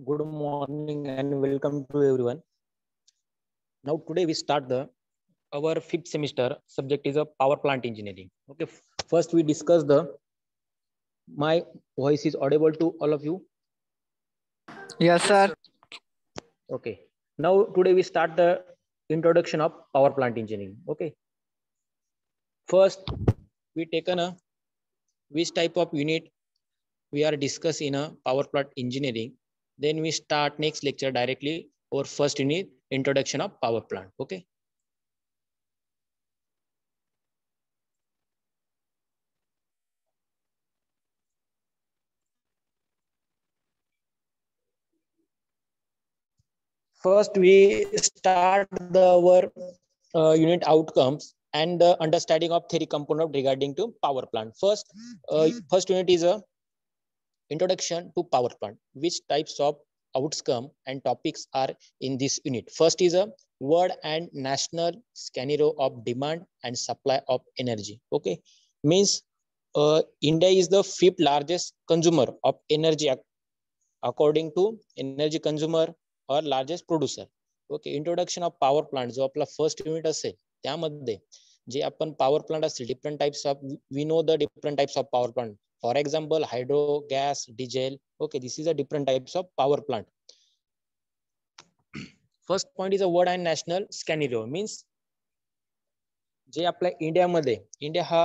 Good morning and welcome to everyone. Now today we start our fifth semester. Subject is a power plant engineering. Okay. First we discuss my voice is audible to all of you. Yes, sir. Okay. Now today we start the introduction of power plant engineering. Okay. First we taken which type of unit we are discuss in a power plant engineering. Then we start next lecture directly our first unit, introduction of power plant. Okay. First we start our unit outcomes and the understanding of theory component regarding to power plant. First unit is a introduction to power plant. Which types of outcome and topics are in this unit? First is a world and national scenario of demand and supply of energy. Okay, means India is the fifth largest consumer of energy according to energy consumer or largest producer. Okay, introduction of power plant जो आपला first unit असेल त्यामध्ये जे आपण power plant असतील different types of we know the different types of power plant. For example, hydro, gas, diesel. Okay, this is a different types of power plant. First point is a world and national scenario. Means जे आपल्या इंडियामध्ये India हा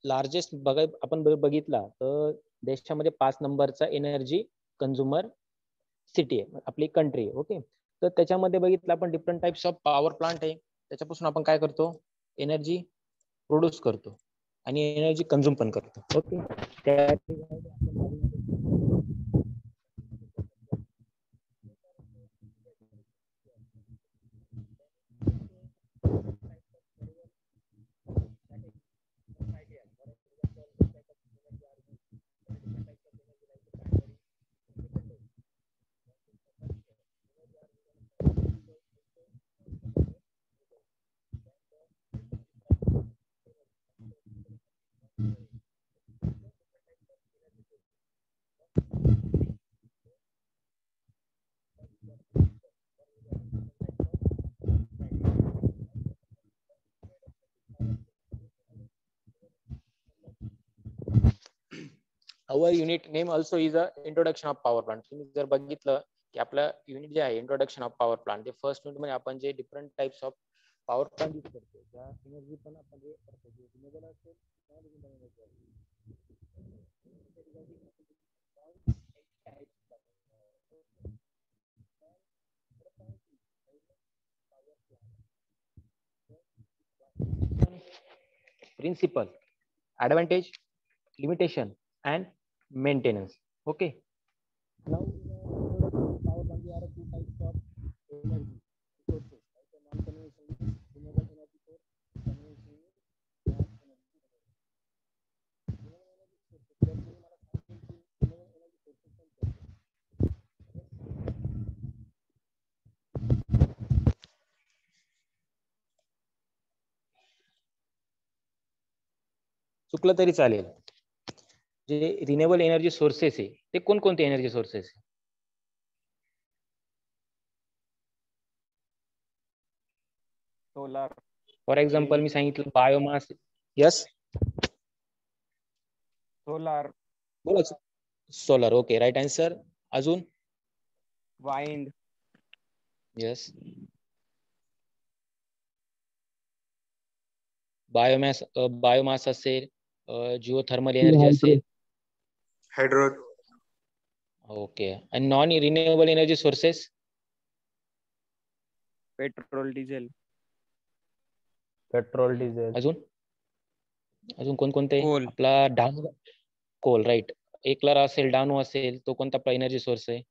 largest आपण बघितला तर देशामध्ये 5 नंबरचा energy consumer city आहे आपली कंट्री. ओके, तर त्याच्यामध्ये बघितलं आपण different types of power plant आहे. त्याच्यापासून आपण काय करतो, एनर्जी प्रोड्यूस करतो आणि एनर्जी कंझ्युम पण करतो. Okay, our unit name also is a introduction of power plant. तुम्ही जर बघितलं की आपलं युनिट जे आहे इंट्रोडक्शन ऑफ पॉवर प्लांट, ते फर्स्ट युनिट मध्ये आपण जे different types of power plant use करतो त्या एनर्जी पण आपण जे करतो जे रिन्युएबल असेल principle, advantage, limitation and maintenance. Okay, now power plant there are two types of energy sources, like a non-conventional renewable energy source, conventional non-energy चुकलं तरी चालेल. जे रिन्युएबल एनर्जी सोर्सेस आहे ते कोणकोणते एनर्जी सोर्सेस आहे? सोलार. फॉर एक्झाम्पल मी सांगितलं बायोमास. Yes, solar. बोला. सोलर. Okay, right answer. अजून? वाइंड. यस, बायोमास असेल, जिओथर्मल एनर्जी असेल. हायड्रो. ओके, आणि non renewable energy sources? Petrol, diesel. Petrol, diesel. अजून कोणकोणते? कोल. आपला डानू. Coal, right. एकलर असेल, डानू असेल, तो कोणता आपला एनर्जी सोर्स आहे?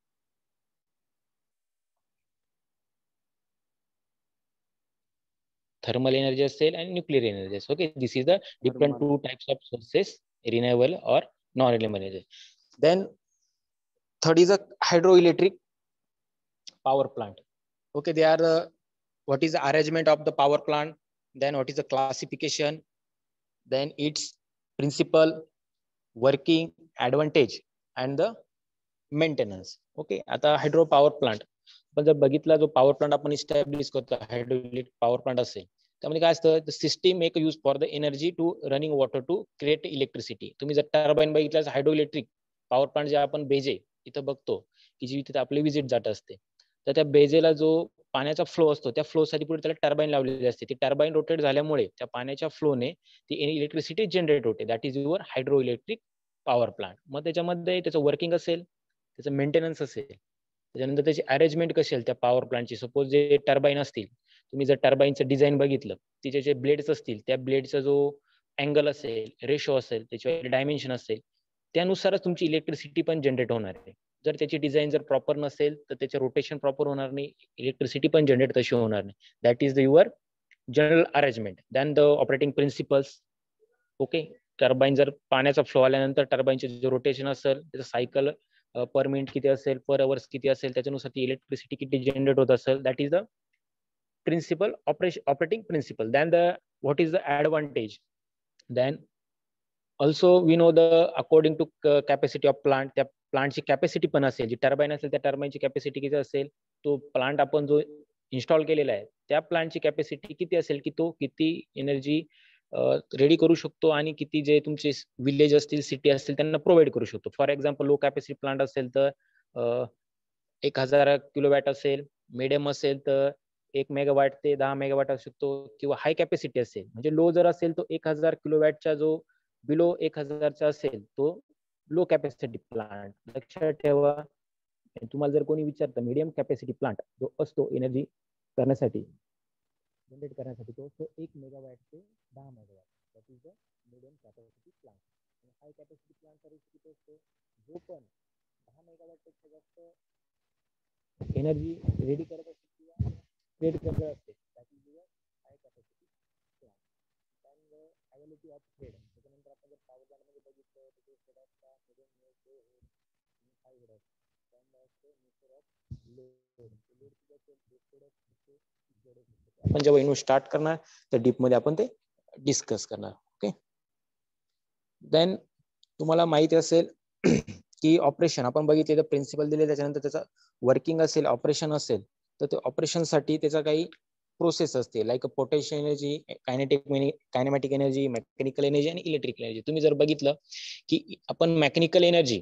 थर्मल एनर्जी असेल आणि न्यूक्लियर एनर्जी असेल. Okay, this is the different two types of sources, renewable और non renewable energy. Then third is a hydroelectric power plant. Okay, they are what is the arrangement of the power plant, then what is the classification, then its principle, working, advantage and the maintenance. Okay, आता hydro power plant आपण जर बघितला, जो power plant आपण establish करतो hydro electric power plant असेल, त्यामध्ये काय असतं, system make use for the energy to running water to create electricity. तुम्ही जर टर्बाईन बघितल्यास हायड्रो इलेक्ट्रिक पॉवर प्लांट जे आपण बेजे इथं बघतो की जी तिथे आपली विजिट जात असते, तर त्या बेजेला जो पाण्याचा फ्लो असतो त्या फ्लो साठी पुढे त्याला टर्बाईन लावलेली असते. ती टर्बाईन रोटेट झाल्यामुळे त्या पाण्याच्या फ्लोने ती इलेक्ट्रिसिटी जनरेट होते. That is your hydro electric power plant. मग त्याच्यामध्ये त्याचं वर्किंग असेल, त्याचं मेंटेनन्स असेल, त्याच्यानंतर त्याची अरेंजमेंट कशी असेल त्या पॉवर प्लांटची. सपोज जे टर्बाईन असतील, तुम्ही जर टर्बाईनचं डिझाईन बघितलं, तिचे जे ब्लेड्स असतील त्या ब्लेडचा जो अँगल असेल, रेशो असेल, त्याचे डायमेन्शन असेल, त्यानुसारच तुमची इलेक्ट्रिसिटी पण जनरेट होणार आहे. जर त्याची डिझाईन जर प्रॉपर नसेल तर त्याचे रोटेशन प्रॉपर होणार नाही, इलेक्ट्रिसिटी पण जनरेट तशी होणार नाही. That is the your general arrangement. Than the operating principles. Okay, turbine जर पाण्याचा फ्लो आल्यानंतर टर्बाईनचे जे रोटेशन असेल, त्याचं सायकल पर मिनिट किती असेल, पर अवर्स किती असेल, त्याच्यानुसार ती इलेक्ट्रिसिटी किती जनरेट होत असेल, that is the principle operating principle. Then the what is the advantage. Then also we know the according to capacity of plant, त्या प्लांटची कॅपॅसिटी पण असेल, जी टर्बाईन असेल त्या टर्बाईनची कॅपॅसिटी किती असेल, तो प्लांट आपण जो इन्स्टॉल केलेला आहे त्या प्लांटची कॅपॅसिटी किती असेल, की तो किती एनर्जी रेडी करू शकतो आणि किती जे तुमचे विलेज असतील, सिटी असतील, त्यांना प्रोव्हाइड करू शकतो. For example low capacity plant असेल तर 1000 किलोवॅट असेल, मिडियम असेल तर 1 मेगावॅट ते 10 मेगावॅट असू शकतो, किंवा हाय कॅपॅसिटी असेल म्हणजे लो जर असेल तो 1000 किलोवॅटचा, जो बिलो 1000चा असेल तो लो कॅपॅसिटी प्लांट. लक्षात ठेवा, तुम्हाला जर कोणी विचारतं मीडियम कॅपॅसिटी प्लांट जो असतो एनर्जी करण्यासाठी, जनरेट करण्यासाठी, तो असतो 1 मेगावॅट ते 10 megawatt. That is the medium capacity plant. आणि हाय कॅपॅसिटी प्लांटचा रेशो किती असतो, जो पण 10 मेगावॅट पेक्षा जास्त एनर्जी रेडी करत असते किंवा क्रिएट करत असते, that is your high capacity plant. And availability of head. त्याच्यानंतर आपण जर पॉवर प्लांट मध्ये बघितलं तर ते हेड असतात, मिडियम हेड, लो हेड, हाय हेड असतात. त्यामुळे असते नेचर ऑफ लोड. लोड किती असेल, आपण जेव्हा इन्व्हेस्ट स्टार्ट करणार तर डीप मध्ये आपण ते डिस्कस करणार. ओके, देन तुम्हाला माहिती असेल की ऑपरेशन आपण बघितले, तर प्रिन्सिपल दिले, त्याच्यानंतर त्याचा वर्किंग असेल, ऑपरेशन असेल, तर ते ऑपरेशन साठी त्याचा काही प्रोसेस असते, like potential energy, kinematic energy, mechanical energy आणि इलेक्ट्रिकल एनर्जी. तुम्ही जर बघितलं की आपण मेकॅनिकल एनर्जी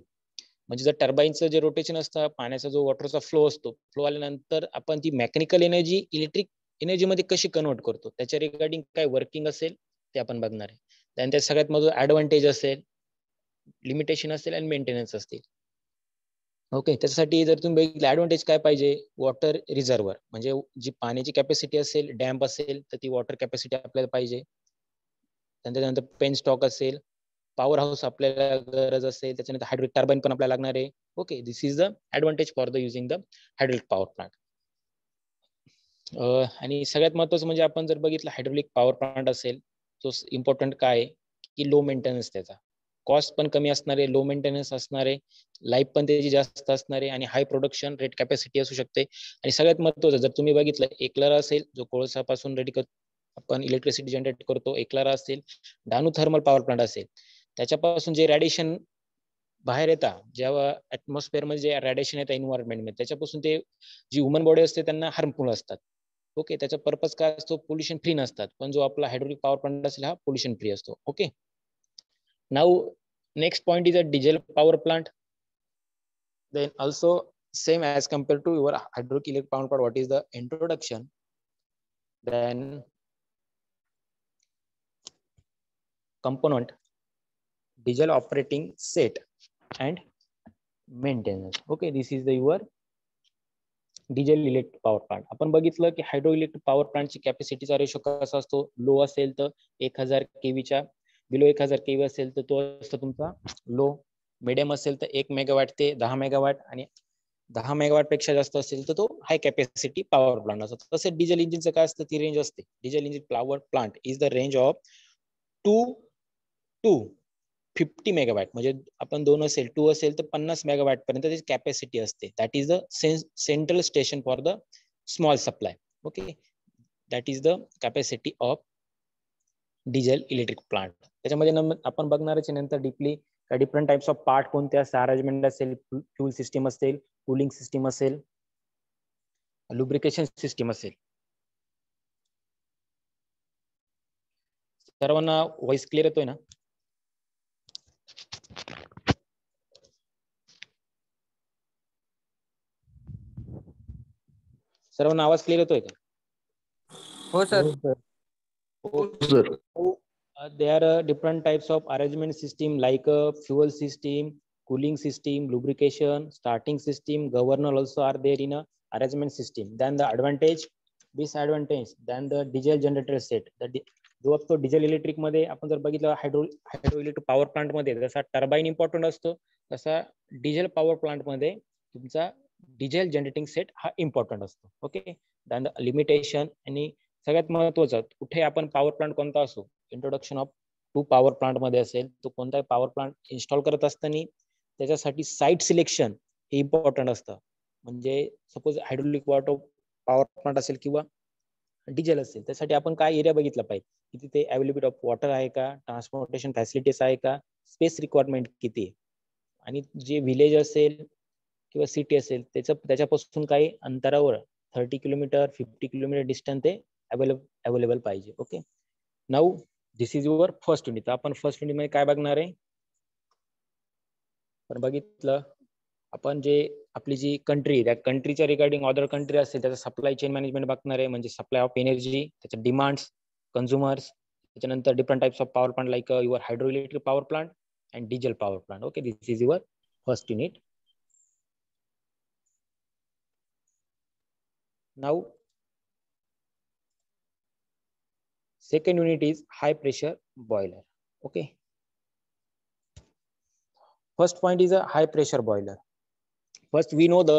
म्हणजे जर टर्बाईनचं जे रोटेशन असतं, पाण्याचा जो वॉटरचा फ्लो असतो, फ्लो आल्यानंतर आपण ती मेकॅनिकल एनर्जी इलेक्ट्रिक एनर्जी मध्ये कशी कन्वर्ट करतो, त्याच्या रिगार्डिंग काय वर्किंग असेल ते आपण बघणार आहे. त्यानंतर सगळ्यात महत्त्वाचं ऍडव्हान्टेज असेल, लिमिटेशन असेल आणि मेंटेनन्स असतील. ओके, त्याच्यासाठी जर तुम्ही बघितलं ऍडव्हान्टेज काय पाहिजे, वॉटर रिझर्व्हर म्हणजे जी पाण्याची कॅपॅसिटी असेल, डॅम्प असेल तर ती वॉटर कॅपॅसिटी आपल्याला पाहिजे. त्यानंतर पेन स्टॉक असेल, पॉवर हाऊस आपल्याला गरज असेल, त्याच्यानंतर हायड्रोलिक टर्बाईन पण आपल्याला लागणार आहे. Okay, this is the advantage for the using the hydraulic power plant. आणि सगळ्यात महत्त्वाचं म्हणजे आपण जर बघितलं हायड्रोलिक पॉवर प्लांट असेल, तो इम्पॉर्टंट काय की लो मेंटेनन्स, त्याचा कॉस्ट पण कमी असणार आहे, लो मेंटेनन्स असणार आहे, लाईफ पण त्याची जास्त असणार आहे आणि हाय प्रोडक्शन रेट कॅपॅसिटी असू शकते. आणि सगळ्यात महत्त्वाचं जर तुम्ही बघितलं, एकलरा असेल जो कोळसापासून रेडी आपण इलेक्ट्रिसिटी जनरेट करतो, एकलरा असेल, डानू थर्मल पॉवर प्लांट असेल, त्याच्यापासून जे रेडिएशन बाहेर येतात, जेव्हा ऍटमॉस्फिअर मध्ये जे रेडिएशन येतात एन्व्हायरमेंट मध्ये, त्याच्यापासून ते जी ह्युमन बॉडी असते त्यांना हार्मफुल असतात. ओके, त्याचा पर्पज काय असतो, पोल्युशन फ्री नसतात. पण जो आपला हायड्रोलिक पॉवर प्लांट असेल हा पोल्युशन फ्री असतो. Okay, now next point is a diesel power plant. Then also same as compared to your hydraulic electric power plant. What is the introduction, then component, diesel operating set and maintenance. Okay, this is the your diesel electric power plant. आपण बघितलं की hydro electric power प्लांटची कॅपॅसिटीचा ratio कसा असतो, low असेल तर 1000 केव्हीच्या, below 1000 kV असेल तर तो असतो तुमचा लो, मिडियम असेल तर 1 मेगावॅट ते 10 मेगावॅट, आणि 10 मेगावॅट पेक्षा जास्त असेल तर तो हाय कॅपॅसिटी पॉवर प्लांट असतो. तसेच डिझेल इंजिनचं काय असतं, ती रेंज असते. Diesel engine power plant is the range of 2 to 50 megawatt, म्हणजे आपण 2 असेल, 2 असेल तर 50 मेगावॅट पर्यंत त्याची कॅपॅसिटी असते. That is the central station for the small supply. Okay, that is the capacity of diesel electric plant. त्याच्यामध्ये आपण बघणारच नंतर deeply different types of part कोणते असतील, अरेंजमेंट असेल, फ्यूल सिस्टीम असेल, कूलिंग सिस्टीम असेल, लुब्रिकेशन सिस्टीम असेल. सर्वांना व्हॉइस क्लिअर येतोय ना? सर्वांना आवाज क्लिअर येतोय का? हो sir. There are different types of arrangement system like fuel system, cooling system, lubrication, starting system, governor also are there in a arrangement system. Then the advantage, disadvantage, then the diesel generator set. जो असतो diesel electric मध्ये आपण जर बघितलं hydro electric power plant मध्ये जसा turbine important असतो तसा डिझेल पॉवर प्लांट मध्ये तुमचा डिझेल जनरेटिंग सेट हा इम्पॉर्टंट असतो. ओके. दॅन लिमिटेशन आणि सगळ्यात महत्वाचं कुठे आपण पॉवर प्लांट कोणता असो, introduction of to power plant मध्ये असेल तो कोणताही पॉवर प्लांट इन्स्टॉल करत असताना त्याच्यासाठी साईट सिलेक्शन हे इम्पॉर्टंट असतं. म्हणजे suppose hydraulic water power plant असेल किंवा डिझेल असेल त्यासाठी आपण काय एरिया बघितला पाहिजे की तिथे अवेलेबिलिटी ऑफ वॉटर आहे का, ट्रान्सपोर्टेशन फॅसिलिटीज आहे का, स्पेस रिक्वायरमेंट किती आहे, आणि जे विलेज असेल किंवा सिटी असेल त्याच्यापासून काही अंतरावर 30 किलोमीटर 50 किलोमीटर डिस्टन्स ते अवेलेबल पाहिजे. Okay. Now this is your first unit. आपण फर्स्ट युनिट मध्ये काय बघणार आहे, पण बघितलं आपण जे आपली जी कंट्री त्या कंट्रीच्या रिगार्डिंग अदर कंट्री असेल त्याचा सप्लाय चेन मॅनेजमेंट बघणार आहे, म्हणजे सप्लाय ऑफ एनर्जी, त्याच्या डिमांड्स, कन्झ्युमर्स, त्याच्यानंतर different types of power plant like your hydro electric power plant and diesel power plant. Okay. This is your first unit. Now second unit is high pressure boiler. Okay. First point is a high pressure boiler. First we know the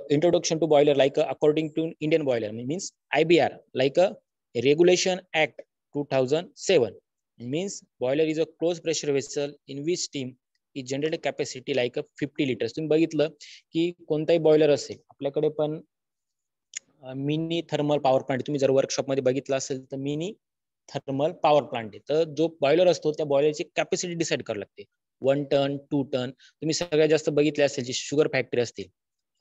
introduction to boiler like according to Indian boiler means IBR like a Regulation Act 2007 means boiler is a closed pressure vessel in which steam is generated capacity like a 50 liters. तुम्ही बघितलं की कोणताही boiler असेल आपल्याकडे पण mini thermal power plant तुम्ही जर workshop मध्ये बघितलं असेल तर मिनी थर्मल पॉवर प्लांट आहे. तर जो बॉयलर असतो त्या बॉयलरची कॅपॅसिटी डिसाइड करावी लागते. 1 टन 2 टन. तुम्ही सगळ्यात जास्त बघितले असेल जी शुगर फॅक्टरी असतील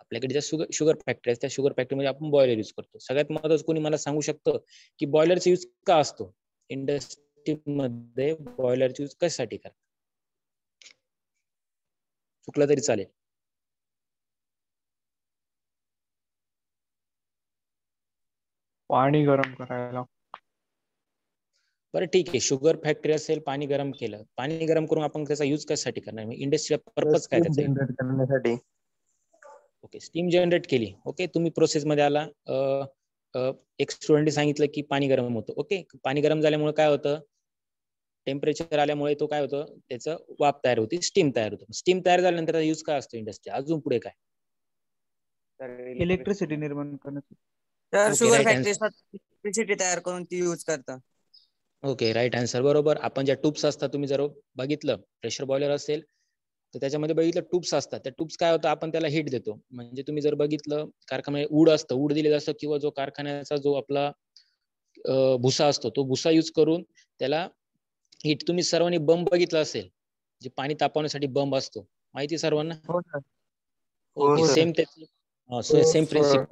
आपल्याकडे ज्या शुगर फॅक्टरी असते त्या शुगर फॅक्टरीमध्ये आपण बॉयलर यूज करतो. सगळ्यात महत्त्वाचं कोणी मला सांगू शकतं की बॉयलरचा यूज का असतो इंडस्ट्रीमध्ये, बॉयलरचा यूज कशासाठी करतात? चुकलं तरी चालेल. पाणी गरम करायला. बरं ठीक आहे. शुगर फॅक्टरी असेल, पाणी गरम केलं, पाणी गरम करून आपण त्याचा यूज कशासाठी करणार, इंडस्ट्रीचा पर्पज काय त्याचा? जनरेट करण्यासाठी. ओके. स्टीम जनरेट केली. ओके. तुम्ही प्रोसेस मध्ये आला, एक स्टुडंटने सांगितलं की पाणी गरम होतं. ओके. पाणी गरम झाल्यामुळे काय होतं, टेम्परेचर आल्यामुळे तो काय होतं, त्याचं वाफ तयार होती, स्टीम तयार होतं. स्टीम तयार झाल्यानंतर यूज काय असतो इंडस्ट्री, अजून पुढे काय? इलेक्ट्रिसिटी निर्माण करण्यासाठी. तर शुगर फॅक्टरी इलेक्ट्रिसिटी तयार करून ती यूज करतात. ओके. Right answer. बरोबर. आपण ज्या ट्यूब्स असतात तुम्ही जर बघितलं प्रेशर बॉयलर असेल तर त्याच्यामध्ये बघितलं ट्यूब्स असतात. त्या ट्यूब्स काय होतं, आपण त्याला हीट देतो. म्हणजे तुम्ही जर बघितलं कारखान्यामध्ये ऊड असतं, ऊड दिले जातं किंवा जो कारखान्याचा जो आपला भुसा असतो तो भुसा यूज करून त्याला हीट. तुम्ही सर्वांनी बंब बघितला असेल, जे पाणी तापवण्यासाठी बंब असतो, माहिती सर्वांना? ओके. Same same principle.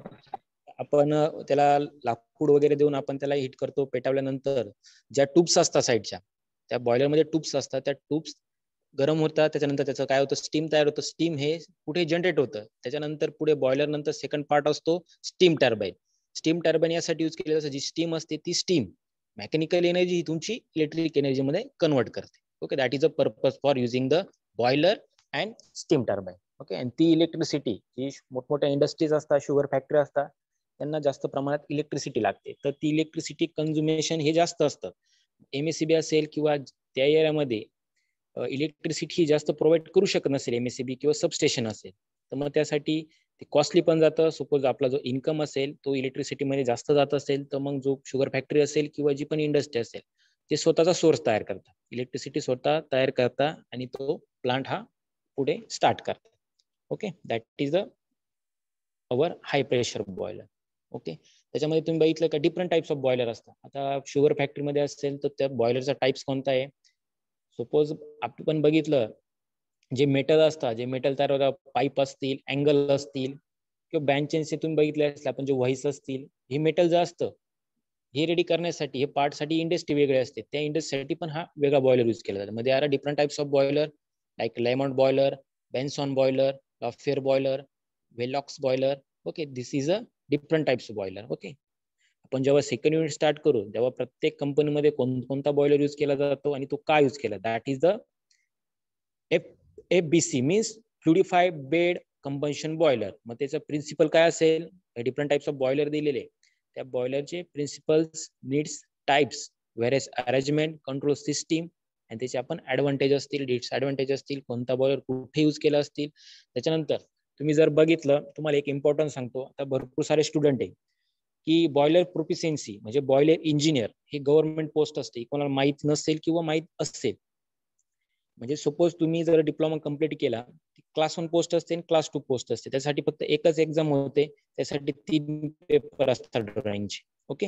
आपण त्याला लाकूड वगैरे देऊन आपण त्याला हीट करतो. पेटवल्यानंतर ज्या ट्यूब्स असतात साईडच्या, त्या बॉयलरमध्ये ट्यूब्स असतात, त्या ट्यूब्स गरम होतात. त्याच्यानंतर त्याचं काय होतं, स्टीम तयार होतं. स्टीम हे कुठे जनरेट होतं, त्याच्यानंतर पुढे बॉयलर नंतर सेकंड पार्ट असतो स्टीम टर्बाईन. स्टीम टर्बाईन यासाठी यूज केली जाते, जी स्टीम असते ती स्टीम मेकॅनिकल एनर्जी ही तुमची इलेक्ट्रिक एनर्जी मध्ये कन्वर्ट करते. Okay. That is a purpose for using the boiler and steam turbine. Okay. आणि ती इलेक्ट्रिसिटी जी मोठमोठ्या इंडस्ट्रीज असतात, शुगर फॅक्टरी असतात, त्यांना जास्त प्रमाणात इलेक्ट्रिसिटी लागते. तर ती इलेक्ट्रिसिटी कन्झ्युमेशन हे जास्त असतं. एमएससीबी असेल किंवा त्या एरियामध्ये इलेक्ट्रिसिटी जास्त प्रोव्हाइड करू शकत नसेल एमएससीबी किंवा सबस्टेशन असेल, तर मग त्यासाठी ते कॉस्टली पण जातं. सपोज आपला जो इन्कम असेल तो इलेक्ट्रिसिटी मध्ये जास्त जात असेल तर मग जो शुगर फॅक्टरी असेल किंवा जी पण इंडस्ट्री असेल ते स्वतःचा सोर्स तयार करतात, इलेक्ट्रिसिटी स्वतः तयार करता आणि तो प्लांट हा पुढे स्टार्ट करतात. Okay. That is the our high pressure boiler. Okay. त्याच्यामध्ये तुम्ही बघितलं का डिफरंट टाइप्स ऑफ बॉयलर असतात. आता शुगर फॅक्टरीमध्ये असेल तर त्या बॉयलरचा टाइप्स कोणता आहे, सपोज आपण बघितलं जे मेटल असतात, जे मेटल तयार होतात, पाईप असतील, अँगल असतील किंवा बँचेस तुम्ही बघितले असतील आपण जे व्हाईस असतील, हे मेटल जे असतं हे रेडी करण्यासाठी, हे पार्टसाठी इंडस्ट्री वेगळे असते, त्या इंडस्ट्रीसाठी पण हा वेगळा बॉयलर यूज केला जातो. मध्ये are different types of boiler like Lamont boiler, Benson boiler, Loeffler boiler, Velox boiler. Okay, this is a different types of boiler. Okay, आपण जेव्हा सेकंड युनिट स्टार्ट करू तेव्हा प्रत्येक कंपनीमध्ये कोणता बॉयलर यूज केला जातो आणि तो का यूज केला, that is the FBC means fluidized bed combustion boiler. मग त्याचं प्रिन्सिपल काय असेल, डिफरंट टाइप्स ऑफ बॉयलर दिलेले, त्या बॉयलरचे principles, needs, types, various arrangement, control system आणि त्याचे आपण ऍडव्हान्टेज असतील, डिसएडव्हान्टेज असतील, कोणता बॉयलर कुठे यूज केला असतील. त्याच्यानंतर तुम्ही जर बघितलं, तुम्हाला एक इम्पॉर्टन्ट सांगतो, आता भरपूर सारे स्टुडंट आहे की बॉयलर प्रोफिशियन्सी म्हणजे बॉयलर इंजिनियर हे गव्हर्नमेंट पोस्ट असते, कोणाला माहित नसेल किंवा माहित असेल. म्हणजे सपोज तुम्ही जर डिप्लोमा कंप्लीट केला, क्लास 1 पोस्ट असते आणि क्लास 2 पोस्ट असते, त्यासाठी फक्त एकच एक्झाम होते, त्यासाठी 3 पेपर असतात ड्रॉइंगचे. ओके,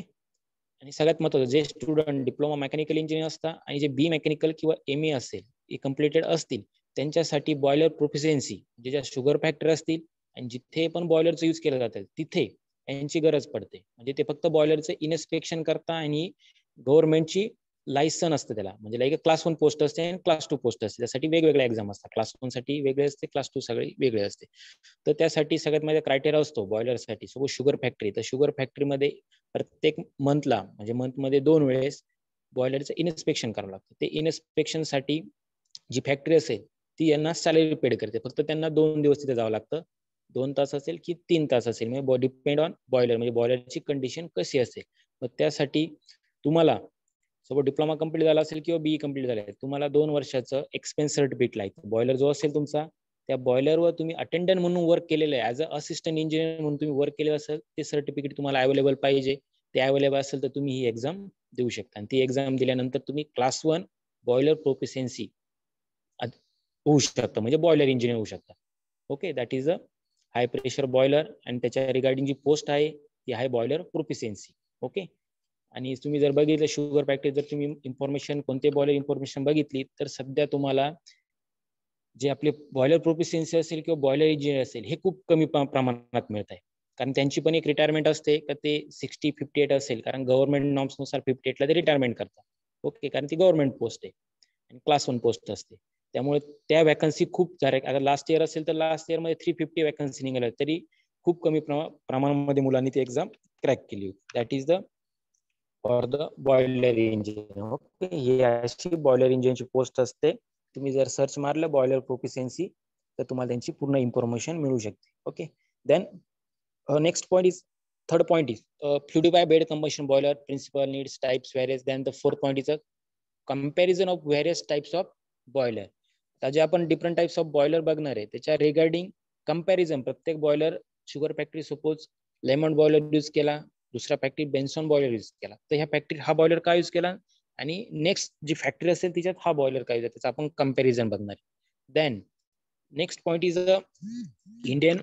आणि सगळ्यात महत्त्वाचं, जे स्टुडंट डिप्लोमा मेकॅनिकल इंजिनियर असतात आणि जे बी मेकॅनिकल किंवा ME असेल हे कम्प्लिटेड असतील, त्यांच्यासाठी बॉयलर प्रोफिशियन्सी म्हणजे ज्या शुगर फॅक्टरी असतील आणि जिथे पण बॉयलरचं यूज केलं जातं तिथे यांची गरज पडते. म्हणजे ते फक्त बॉयलरचं इन्स्पेक्शन करता आणि गव्हर्नमेंटची लायसन असतं त्याला, म्हणजे लाईक क्लास 1 पोस्ट असते आणि क्लास 2 पोस्ट असते, त्यासाठी वेगवेगळे एक्झाम असतात. क्लास 1 साठी वेगळे असते, क्लास 2 सगळे वेगळे असते. तर त्यासाठी सगळ्यात माझा क्रायटेरिया असतो बॉयलरसाठी. सपोज शुगर फॅक्टरी, तर शुगर फॅक्टरीमध्ये प्रत्येक मंथला म्हणजे मंथमध्ये 2 वेळेस बॉयलरचं इन्स्पेक्शन करावं लागतं. ते इन्स्पेक्शनसाठी जी फॅक्टरी असेल ती यांना सॅलरी पेड करते, फक्त त्यांना 2 दिवस तिथे जावं लागतं, 2 तास असेल की 3 तास असेल, म्हणजे डिपेंड ऑन बॉयलर, म्हणजे बॉयलरची कंडिशन कशी असेल. मग त्यासाठी तुम्हाला सपोज डिप्लोमा कंप्लीट झाला असेल किंवा BE कंप्लीट झालं आहे, तुम्हाला 2 वर्षाचं एक्सपिरियन्स सर्टिफिकेट लागतं. बॉयलर जो असेल तुमचा, त्या बॉयलरवर तुम्ही अटेंडंट म्हणून वर्क केलेलं आहे, ऍज अ असिस्टंट इंजिनियर म्हणून तुम्ही वर्क केलेलं असेल, ते सर्टिफिकेट तुम्हाला अवेलेबल पाहिजे. ते अवेलेबल असेल तर तुम्ही ही एक्झाम देऊ शकता, आणि ती एक्झाम दिल्यानंतर तुम्ही क्लास 1 बॉयलर प्रोफिशियन्सी होऊ शकता, म्हणजे बॉयलर इंजिनियर होऊ शकता. Okay, that is a high pressure boiler, आणि त्याच्या रिगार्डिंग जी पोस्ट आहे ती आहे बॉयलर प्रोफिशियन्सी. ओके, आणि तुम्ही जर बघितलं शुगर फॅक्टरी, जर तुम्ही इन्फॉर्मेशन कोणते बॉयलर इन्फॉर्मेशन बघितली, तर सध्या तुम्हाला जे आपले बॉयलर प्रोफिशियन्सी असेल किंवा बॉयलर इंजिनियर असेल हे खूप कमी प्रमाणात मिळत आहे, कारण त्यांची पण एक रिटायरमेंट असते का ते 60-58 असेल, कारण गव्हर्नमेंट नॉर्म्स नुसार 58 ला ते रिटायरमेंट करतात. ओके, कारण ती गव्हर्नमेंट पोस्ट आहे आणि क्लास 1 पोस्ट असते, त्यामुळे त्या वॅकन्सी खूप झाल्या. आता लास्ट इयर असेल तर लास्ट इयर मध्ये 350 वॅकन्सी निघाल्या, तरी खूप कमी प्रमाणामध्ये मुलांनी ती एक्झाम क्रॅक केली होती. That is the for the boiler engineer. Okay, ही अशी बॉयलर इंजिनियरची पोस्ट असते. तुम्ही जर सर्च मारलं बॉयलर प्रोफिशियन्सी तर तुम्हाला त्यांची पूर्ण इन्फॉर्मेशन मिळू शकते. Okay, then next point is, third point is fluidized bed combustion boiler, principle, needs, types, various. Then the fourth point is a comparison of various types of boiler. तर जे आपण different types of boiler बघणार आहे त्याच्या regarding comparison, प्रत्येक boiler, sugar factory suppose lemon boiler use केला, दुसरा factory बेन्सॉन boiler use केला, तर ह्या फॅक्टरी हा बॉयलर का यूज केला आणि नेक्स्ट जी फॅक्टरी असेल तिच्यात हा बॉयलर काय त्याचं आपण कंपॅरिझन बघणार. Then next point is Indian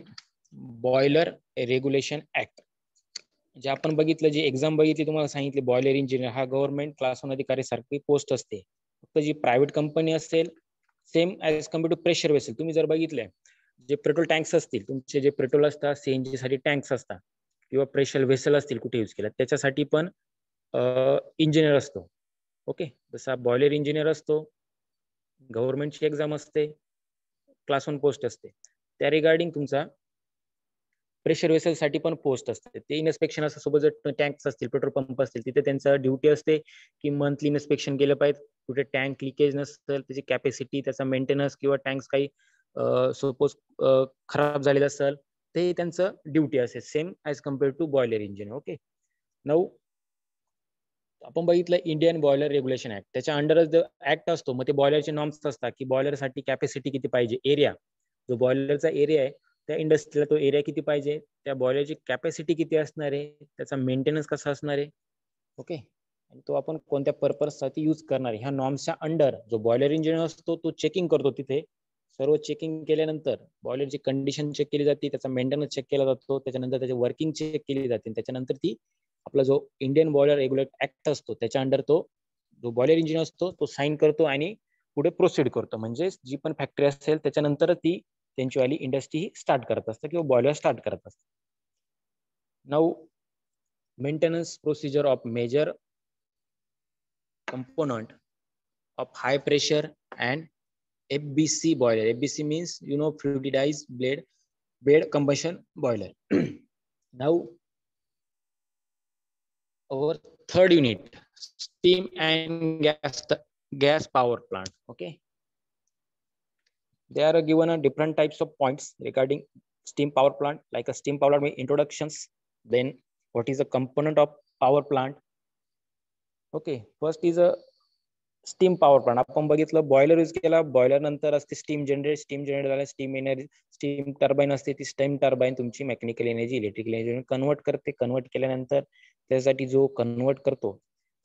boiler regulation act. जे आपण बघितलं, जी एक्झाम बघितली, तुम्हाला सांगितले बॉयलर इंजिनियर हा गव्हर्नमेंट क्लास 1 अधिकारी सारखी पोस्ट असते, फक्त जी प्रायव्हेट कंपनी असेल same as compare to pressure vessel. तुम्ही जर बघितलंय जे पेट्रोल टँक्स असतील तुमचे, जे पेट्रोल असतात CNG साठी टँक्स असतात किंवा प्रेशर वेसल असतील कुठे यूज केला, त्याच्यासाठी पण इंजिनियर असतो. ओके, जसा बॉयलर इंजिनियर असतो, गव्हर्नमेंटची एक्झाम असते, क्लास 1 पोस्ट असते, त्या रिगार्डिंग तुमचा प्रेशर वेसल साठी पण पोस्ट असते. ते इन्स्पेक्शन असतं, सोबत जर टँक्स असतील, पेट्रोल पंप असतील, तिथे त्यांचा ड्युटी असते की मंथली इन्स्पेक्शन केलं पाहिजे, कुठे टँक लिकेज नसेल, त्याची कॅपॅसिटी, त्याचा मेंटेनन्स किंवा टँक्स काही सपोज खराब झालेलं असेल, ते त्यांचं ड्युटी असेल, same as compare to boiler engineer. Okay, now आपण बघितलं इंडियन बॉयलर रेग्युलेशन ऍक्ट, त्याच्या अंडरच ऍक्ट असतो. मग ते बॉयलरचे नॉर्म्स असतात की बॉयलरसाठी कॅपॅसिटी किती पाहिजे, एरिया, जो बॉयलरचा एरिया आहे त्या इंडस्ट्रीला तो एरिया किती पाहिजे, त्या बॉयलरची कॅपॅसिटी किती असणार आहे, त्याचा मेंटेनन्स कसा असणार आहे. ओके, आणि तो आपण कोणत्या पर्पजसाठी यूज करणार आहे, ह्या नॉर्म्सच्या अंडर जो बॉयलर इंजिनियर असतो तो चेकिंग करतो. तिथे सर्व चेकिंग केल्यानंतर बॉयलरची कंडिशन चेक केली जाते, त्याचा मेंटेनन्स चेक केला जातो, त्याच्यानंतर त्याची वर्किंग चेक केली जाते, त्याच्यानंतर ती आपला जो इंडियन बॉयलर रेग्युलेट ऍक्ट असतो त्याच्या अंडर तो जो बॉयलर इंजिनियर असतो तो साईन करतो आणि पुढे प्रोसीड करतो. म्हणजे जी पण फॅक्टरी असेल त्याच्यानंतर ती त्यांची वाली इंडस्ट्री स्टार्ट करत असतं किंवा बॉयलर स्टार्ट करत असतं. Now maintenance procedure of major component of high pressure and FBC boiler. FBC means fluidized bed combustion boiler. Now our third unit, steam and gas power plant. Okay, they are given a different types of points regarding steam power plant, like a steam power plant introductions, then what is the component of power plant. Okay, first is a steam power plant. आपण बघितलं boiler use केला, boiler नंतर असते steam generate झालं, steam energy, steam turbine असते, ती steam turbine तुमची mechanical energy electrical energy convert करते. कन्वर्ट केल्यानंतर त्यासाठी जो कन्वर्ट करतो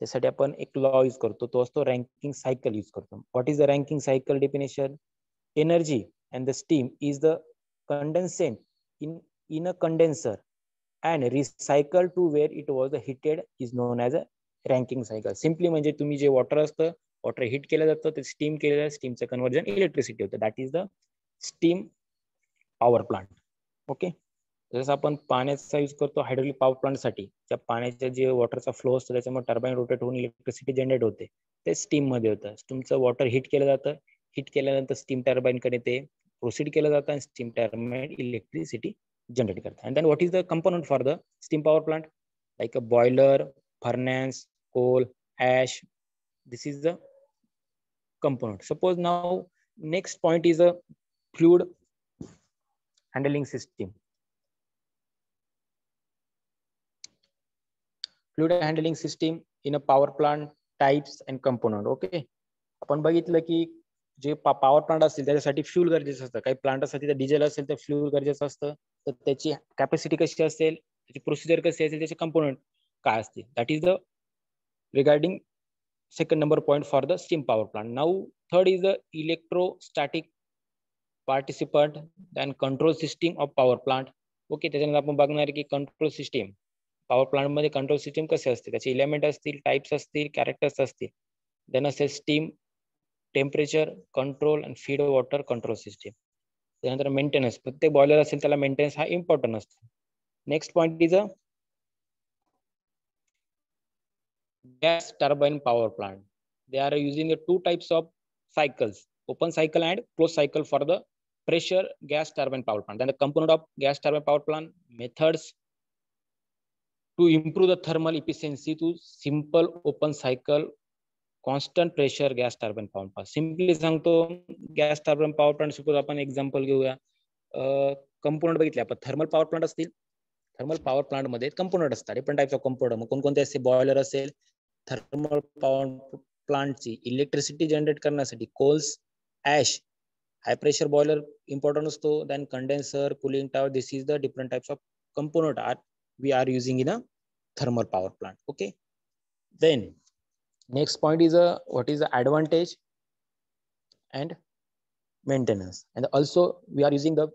त्यासाठी आपण एक लॉ यूज करतो, तो असतो रँकिंग सायकल यूज करतो. What is the ranking cycle definition? Energy and the steam is the condensate in a condenser and recycled to where it was heated is known as a ranking cycle. Simply म्हणजे तुम्ही जे water असतं, water heat केलं जातं, ते steam केलं जातं, स्टीमचं conversion electricity होतं. That is the steam power plant. Okay, जसं आपण पाण्याचा यूज करतो हायड्रोलिक पॉवर प्लांटसाठी, त्या पाण्याच्या जे वॉटरचा फ्लो असतो त्याच्यामुळे टर्बाईन रोटेट होऊन इलेक्ट्रिसिटी जनरेट होते, ते स्टीम मध्ये होतं. तुमचं वॉटर हीट केलं जातं, हीट केल्यानंतर स्टीम टर्बाईन कडे ते प्रोसीड केलं जातं आणि स्टीम टर्बाईन इलेक्ट्रिसिटी जनरेट करतात. And then what is the component for the steam power plant? Like a boiler, furnace, coal, ash. This is the component. Suppose now next point is a fluid handling system. Fluid handling system in a power plant types and component. Okay, आपण बघितलं की जे power plant असतील त्याच्यासाठी fuel गरजेचं असतं. काही प्लांटसाठी तर डिझेल असेल तर फ्यूल गरजेचं असतं. तर त्याची कॅपॅसिटी कशी असेल, त्याची प्रोसिजर कशी असेल, त्याचे कंपोनंट काय असतील, that is the regarding second number point for the steam power plant. Now third is the electrostatic participant then control system of power plant. Okay, त्याच्यानंतर आपण बघणार की कंट्रोल सिस्टीम पॉवर प्लांट मध्ये कंट्रोल सिस्टीम कसे असते, त्याचे element असतील, types असतील, कॅरेक्टर्स असतील. देन असेल steam temperature control and feed water control system. त्यानंतर मेंटेनन्स, प्रत्येक बॉयलर असेल त्याला मेंटेनन्स हा इम्पॉर्टंट असतो. Next point is a gas turbine power plant. They are using the two types of cycles, open cycle and closed cycle for the pressure gas turbine power plant. Then the component of gas turbine power plant methods to improve the thermal efficiency to simple open cycle constant pressure gas turbine power plant. Simply सांगतो gas turbine power plant suppose आपण example घेऊया. Component बघितले आपण, thermal power plant असतील, thermal power plant मध्ये component असतात, different types of component. मग कोणकोणते असे बॉयलर असेल, थर्मल पॉवर प्लांटची इलेक्ट्रिसिटी जनरेट करण्यासाठी coals, ash, high pressure boiler important असतो. Then condenser, cooling tower. This is the different types of component are we are using in a thermal power plant. Okay, then next point is what is the advantage and maintenance. And also we are using the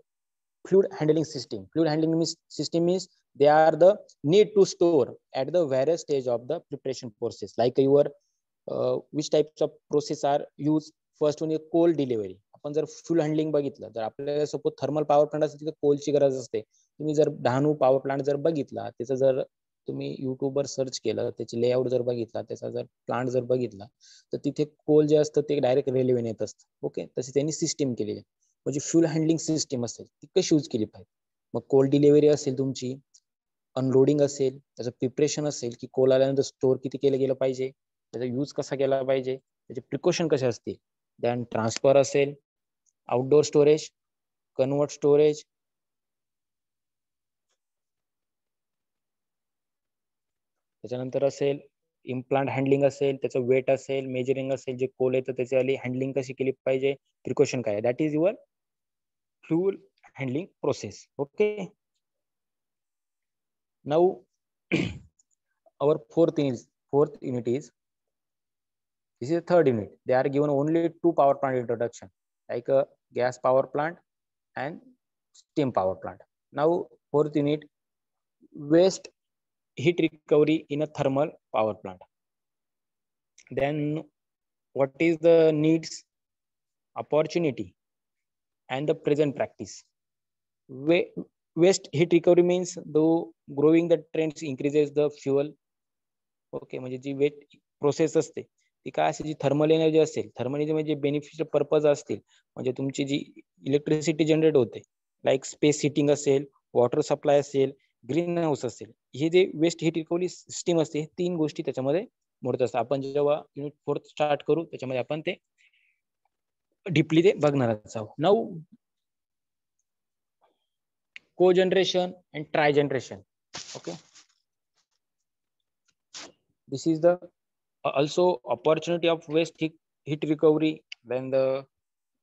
fluid handling system. Fluid handling system means they are the need to store at the various stage of the preparation process, like your which types of process are used. First one is coal delivery. आपण जर fuel handling बघितलं तर आपल्याला suppose thermal power plant असेल तिथे कोलची गरज असते. तुम्ही जर डहाणू पॉवर प्लांट जर बघितला, त्याचं जर तुम्ही युट्यूबवर सर्च केलं, त्याची लेआउट जर बघितला, त्याचा जर प्लांट जर बघितला, तर तिथे कोल जे असतं ते डायरेक्ट रेल्वेने येत असतं. ओके, तशी त्यांनी सिस्टीम केलेली आहे. म्हणजे फ्यूल हँडलिंग सिस्टीम असेल ती कशी यूज केली पाहिजे. मग कोल डिलिव्हरी असेल तुमची, अनलोडिंग असेल, त्याचं प्रिपरेशन असेल की कोल आल्यानंतर स्टोअर किती केलं गेलं पाहिजे, त्याचा यूज कसा केला पाहिजे, त्याचे प्रिकॉशन कसे असतील. देन ट्रान्सफर असेल, आउटडोर स्टोरेज, कन्वर्ट स्टोरेज, त्याच्यानंतर असेल इम्प्लांट हँडलिंग असेल, त्याचं वेट असेल, मेजरिंग असेल, जे कोल येतं त्याची हँडलिंग कशी केली पाहिजे, प्रिकॉशन काय. That is your fuel handling process. Okay, now our fourth unit is, this is the third unit. They are given only two power plant introduction, like a gas power plant and steam power plant. Now fourth unit, waste heat recovery in a thermal power plant. Then what is the needs opportunity and the present practice. Waste heat recovery means though growing the trends increases the fuel. Okay, म्हणजे जी weight process असते ती काय असेल, जी thermal energy असेल, thermal energy म्हणजे beneficial purpose असतील, म्हणजे तुमची जी इलेक्ट्रिसिटी जनरेट होते, लाईक स्पेस हिटिंग असेल, वॉटर सप्लाय असेल, ग्रीन हाऊस असेल, हे जे वेस्ट हीट रिकव्हरी सिस्टीम असते, तीन गोष्टी त्याच्यामध्ये मोडत असतात. आपण जेव्हा युनिट 4 स्टार्ट करू त्याच्यामध्ये आपण ते डीपली ते बघणारच आहोत. Now co-generation and tri-generation. Okay, this is the also opportunity of waste heat recovery. Then the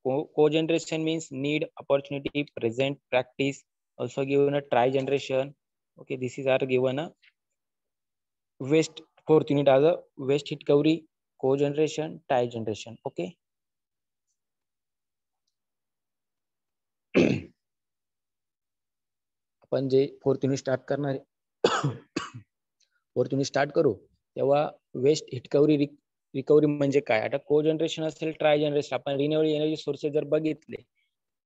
co-generation means need, opportunity, present, practice. Also given a tri-generation. Okay, this is are given a waste fourth unit as a waste heat recovery, co-generation, tri-generation. Okay. आपण जे fourth unit start करणार आहे, fourth unit start करू तेव्हा waste hit recovery म्हणजे काय. आता को जनरेशन असेल, ट्राय जनरेशन, आपण रिन्युएबल एनर्जी सोर्सेस जर बघितले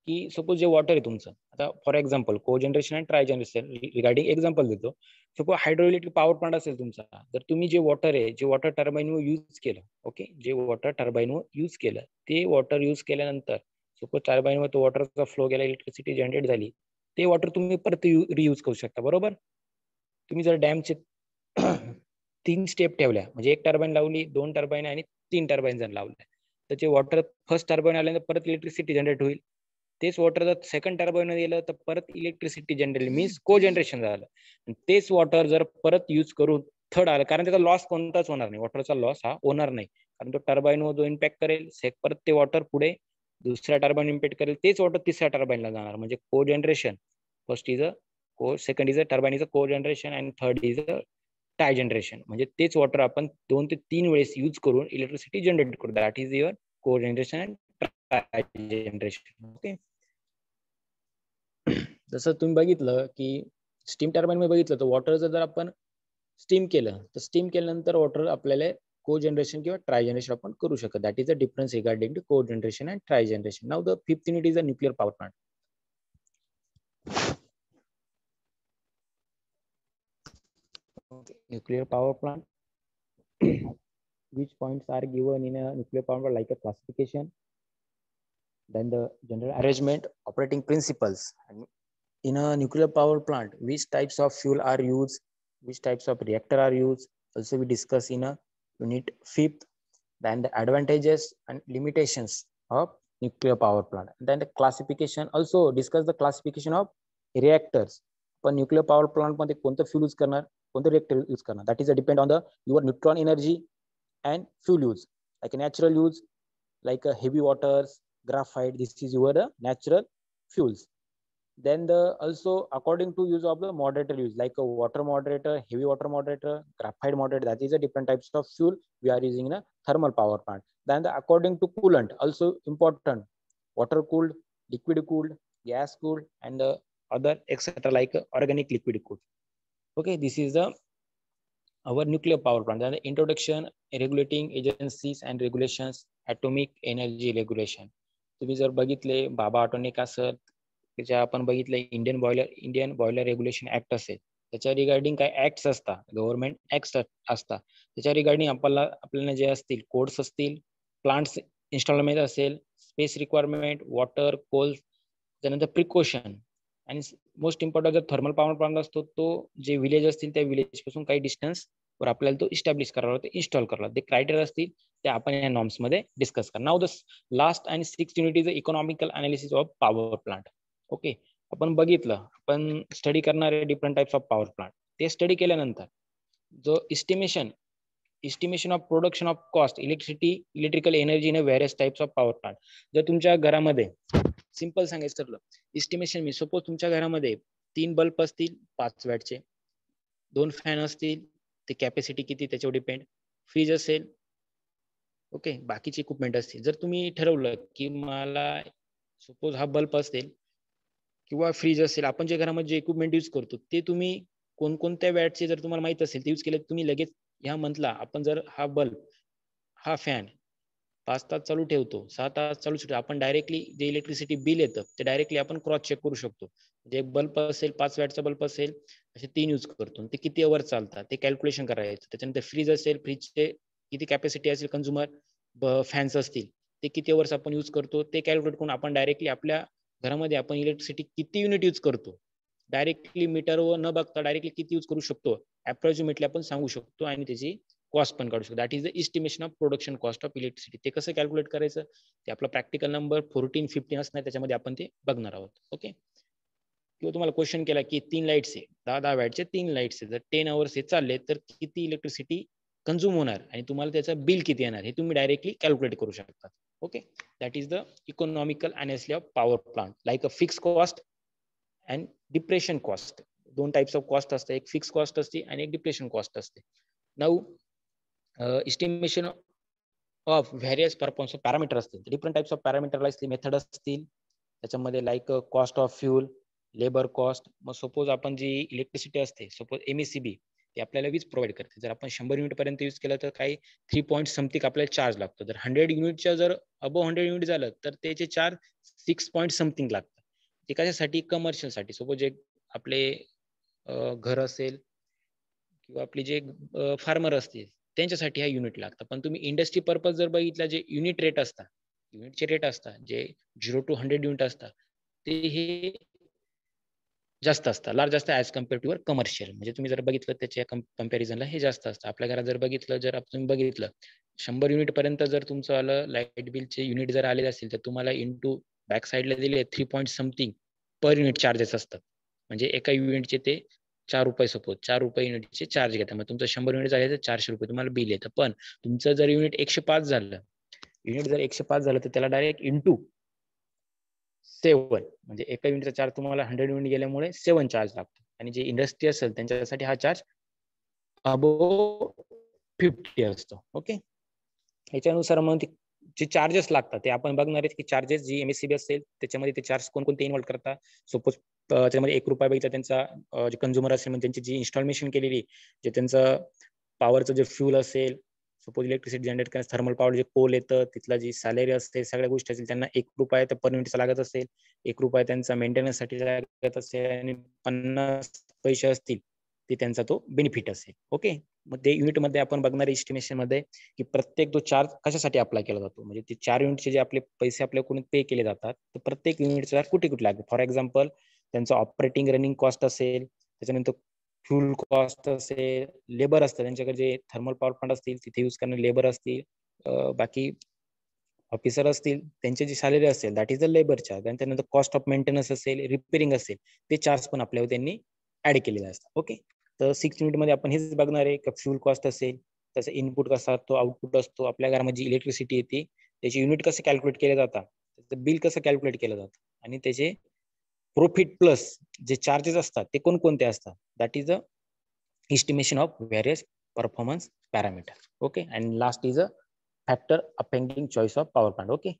की सपोज जे वॉटर आहे तुमचं, आता फॉर एक्झाम्पल को जनरेशन आणि ट्राय जनरेशन रिगार्डिंग एक्झाम्पल देतो. Suppose hydro electric power plant असेल तुमचा, तर तुम्ही जे वॉटर आहे, जे वॉटर टर्बाईनवर यूज केलं, ओके, जे वॉटर टर्बाईनवर यूज केलं, ते वॉटर यूज केल्यानंतर सपोज टर्बाईनवर तो वॉटरचा फ्लो गेला, इलेक्ट्रिसिटी जनरेट झाली, ते वॉटर तुम्ही परत रियूज करू शकता. बरोबर. तुम्ही जर डॅमचे 3 स्टेप ठेवल्या, म्हणजे 1 टर्बाईन लावली, 2 टर्बाईन आणि 3 टर्बाईन जर लावल्या, तर जे वॉटर फर्स्ट टर्बाईन आल्यानंतर परत इलेक्ट्रिसिटी जनरेट होईल. तेच वॉटर जर सेकंड टर्बाईन गेलं तर परत इलेक्ट्रिसिटी जनरेट मीन्स को जनरेशन झालं. तेच वॉटर जर परत यूज करून थर्ड आलं, कारण त्याचा लॉस कोणताच होणार नाही, वॉटरचा लॉस हा होणार नाही, कारण तो टर्बाईनवर जो इम्पॅक्ट करेल परत ते वॉटर पुढे दुसऱ्या टर्बाईन इम्पॅक्ट करेल, तेच वॉटर तिसऱ्या टर्बाईनला जाणार. म्हणजे को generation first is a co, second is a turbine is a cogeneration and third is a trigeneration. म्हणजे तेच वॉटर आपण 2 ते 3 वेळेस यूज करून इलेक्ट्रिसिटी जनरेट करू. दॅट इज युअर को generation and tie generation. Okay. जसं तुम्ही बघितलं की स्टीम टर्बाईन मध्ये बघितलं तर वॉटर जर आपण स्टीम केलं तर स्टीम केल्यानंतर वॉटर आपल्याला को जनरेशन किंवा ट्राय जनरेशन आपण करू शकतो. That is a difference regarding to cogeneration and trigeneration. Now the fifth unit is a nuclear power plant. Nuclear power plant. Which points are given in a nuclear power plant, like a classification, then the general arrangement, operating principles. And in a nuclear power plant, which types of fuel are used, which types of reactor are used, also we discuss in a unit fifth. Then the advantages and limitations of nuclear power plant. Then the classification, also discuss the classification of reactors. पण nuclear power plant मध्ये कोणतं fuel use करणार, कोणतं reactor use करणार, that is a depend on the your neutron energy and fuel use, like a natural use, like a heavy waters, graphite, this is your natural fuels. Then the also according to use of the moderator use, like a water moderator, heavy water moderator, graphite moderator, that is a different types of fuel we are using in a thermal power plant. Then the according to coolant, also important, water cooled, liquid cooled, gas cooled, and the other etc, like organic liquid cooled. Okay, this is the our nuclear power plant. Then the introduction, regulating agencies and regulations, atomic energy regulation. तुम्ही जर बघितले बाबा atomic असेल, त्याच्या आपण बघितले Indian boiler regulation act असेल, त्याच्या रिगार्डिंग काय ऍक्ट्स असतात, गव्हर्नमेंट ऍक्ट्स असतात, त्याच्या रिगार्डिंग आपल्याला जे असतील कोड्स असतील, प्लांट्स इन्स्टॉलमेंट असेल, स्पेस रिक्वायरमेंट, वॉटर, कोल, त्यानंतर प्रिकॉशन, आणि मोस्ट इम्पॉर्टंट जर थर्मल पॉवर प्लांट असतो तो जे विलेज असतील त्या विलेज पासून काही डिस्टन्स वर आपल्याला तो इस्टॅब्लिश करावा लागतो, इन्स्टॉल करावा लागतो. ते क्रायटेरिया असतील ते आपण या नॉर्म्स मध्ये डिस्कस करणार. Now the last and sixth unit is economical analysis of power plant. Okay, आपण बघितलं, आपण स्टडी करणार आहे different types of power plant. ते स्टडी केल्यानंतर जो estimation of production of cost electrical energy in various types of power plant. जर तुमच्या घरामध्ये सिंपल सांगायचं ठरलं, एस्टिमेशन मी सपोज तुमच्या घरामध्ये 3 बल्ब असतील 5 वॅटचे, 2 फॅन असतील, ते कॅपॅसिटी किती त्याच्यावर डिपेंड, फ्रीज असेल, ओके, बाकीचे इक्विपमेंट असतील. जर तुम्ही ठरवलं की मला सपोज हा बल्ब असेल किंवा फ्रीज असेल, आपण जे घरामध्ये जे इक्विपमेंट यूज करतो ते तुम्ही कोणकोणत्या वॅटचे जर तुम्हाला माहित असेल ते यूज केले, तुम्ही लगेच ह्या मंथला आपण जर हा बल्ब, हा फॅन 5 तास चालू ठेवतो, 6 तास चालू ठेवतो, आपण डायरेक्टली जे इलेक्ट्रिसिटी बिल येतं ते डायरेक्टली आपण क्रॉस चेक करू शकतो. जे बल्ब असेल 5 वॅटचा बल्ब असेल असे 3 यूज करतो, ते किती अवर चालतात ते कॅल्क्युलेशन करायचं. त्याच्यानंतर फ्रीज असेल, फ्रीजचे किती कॅपॅसिटी असेल, कंझ्युमर फॅन्स असतील ते किती अवर्स आपण यूज करतो ते कॅल्क्युलेट करून आपण डायरेक्टली आपल्या घरामध्ये आपण इलेक्ट्रिसिटी किती युनिट यूज करतो डायरेक्टली मीटरवर न बघता डायरेक्टली किती यूज करू शकतो अप्रॉक्सिमेटली आपण सांगू शकतो आणि त्याची कॉस्ट पण काढू शकतो. That is the estimation of production cost of electricity. ते कसं कॅल्क्युलेट करायचं ते आपला प्रॅक्टिकल नंबर 14-15 असणार, त्याच्यामध्ये आपण ते बघणार आहोत. ओके. किंवा तुम्हाला क्वेश्चन केला की 3 लाईट्स आहे, 10 वॅटचे 3 लाईट्स आहे, जर 10 आवर्स हे चालले तर किती इलेक्ट्रिसिटी कंझ्युम होणार आणि तुम्हाला त्याचं बिल किती येणार हे तुम्ही डायरेक्टली कॅल्क्युलेट करू शकता. Okay. That is the economical analysis of power plant, like a fix cost and depression cost. 2 types of cost असते, एक फिक्स कॉस्ट असते आणि एक डिप्रेशन कॉस्ट असते. Now estimation of various performance parameter असतील, different types of parameter असतील, method असतील त्याच्यामध्ये, like cost of fuel, labour cost. मग सपोज आपण जी इलेक्ट्रिसिटी असते, सपोज MSCB ते आपल्याला वीज प्रोव्हाइड करते. जर आपण 100 युनिट पर्यंत यूज केलं तर काही 3 पॉईंट समथिंग आपल्याला चार्ज लागतो. जर 100 युनिटच्या जर अबो 100 युनिट झालं तर त्याचे चार्ज 6 पॉईंट समथिंग लागतात. ते कशासाठी? कमर्शियल साठी. सपोज एक आपले घर असेल किंवा आपले जे फार्मर असतील त्यांच्यासाठी हा युनिट लागतं. पण तुम्ही इंडस्ट्री पर्पज जर बघितला, जे युनिट रेट असतात, युनिटचे रेट असतात जे 0 to 100 युनिट असतात ते हे जास्त असतात, लार्ज असतात ऍज कम्पेअर टू कमर्शियल. म्हणजे तुम्ही जर बघितलं त्याच्या कम्पॅरिझनला हे जास्त असतं. आपल्या घरात जर बघितलं, जर तुम्ही बघितलं 100 युनिट पर्यंत जर तुमचं आलं लाईट बिलचे युनिट जर आलेले असतील तर तुम्हाला इंटू बॅक साईडला दिले 3 point something per unit charges असतात. म्हणजे एका युनिटचे ते 4 रुपये, सपोज 4 रुपये युनिटचे चार्ज घेतात. मग तुमचं 100 युनिट झाले तर 400 रुपये तुम्हाला बिल येतं. पण तुमचं जर युनिट 105 झालं, युनिट जर 105 झालं तर त्याला डायरेक्ट इंटू 7, म्हणजे एका युनिटचा चार्ज तुम्हाला 100 युनिट गेल्यामुळे 7 चार्ज लागतो. आणि जे इंडस्ट्री असेल त्यांच्यासाठी हा चार्ज अबो 50 असतो. ओके. याच्यानुसार मग जे चार्जेस लागतात ते आपण बघणार आहेत की चार्जेस जी MSCB असेल त्याच्यामध्ये ते चार्ज कोणकोणते इन्व्हॉल्व करतात. सपोज त्याच्यामध्ये 1 रुपया बघितला त्यांचा जे कंझ्युमर असेल म्हणजे त्यांची जी इन्स्टॉलेशन केलेली, जे त्यांचं पॉवरचं जे फ्यूल असेल, सपोज इलेक्ट्रिसिटी जनरेट करण्यास थर्मल पॉवर जे कोल येतं तिथला जी सॅलरी असते, सगळ्या गोष्टी असतील, त्यांना 1 रुपया तर पर युनिटचा लागत असेल, 1 रुपया त्यांचा मेंटेनन्ससाठी लागत असेल आणि 50 पैसे असतील ते त्यांचा तो बेनिफिट असेल. ओके. मग ते युनिटमध्ये आपण बघणार एस्टिमेशन मध्ये की प्रत्येक तो चार्ज कशासाठी अप्लाय केला जातो. म्हणजे ते 4 युनिटचे जे आपले पैसे आपल्याकडून पे केले जातात तर प्रत्येक युनिटचा चार्ज कुठे कुठे लागतो. फॉर एक्झाम्पल त्यांचं ऑपरेटिंग रनिंग कॉस्ट असेल, त्याच्यानंतर फ्यूल कॉस्ट असेल, लेबर असतं त्यांच्याकडे जे थर्मल पॉवर प्लांट असतील तिथे यूज करणारे लेबर असतील, बाकी ऑफिसर असतील त्यांची जी सॅलरी असेल that is the labour charge. आणि त्यानंतर कॉस्ट ऑफ मेंटेनन्स असेल, रिपेअरिंग असेल, ते चार्ज पण आपल्यावर त्यांनी ऍड केलेले असतात. ओके. तर 6 युनिट मध्ये आपण हेच बघणार आहे की फ्यूल कॉस्ट असेल, त्याचा इनपुट कसा असतो, आउटपुट असतो, आपल्या घरामध्ये जी इलेक्ट्रिसिटी येते त्याचे युनिट कसे कॅल्क्युलेट केले जातात, त्याचं बिल कसं कॅल्क्युलेट केलं जातं आणि त्याचे प्रॉफिट प्लस जे चार्जेस असतात ते कोणकोणते असतात. That is the estimation of various performance parameter. Okay. And last is a factor affecting choice of power plant. Okay.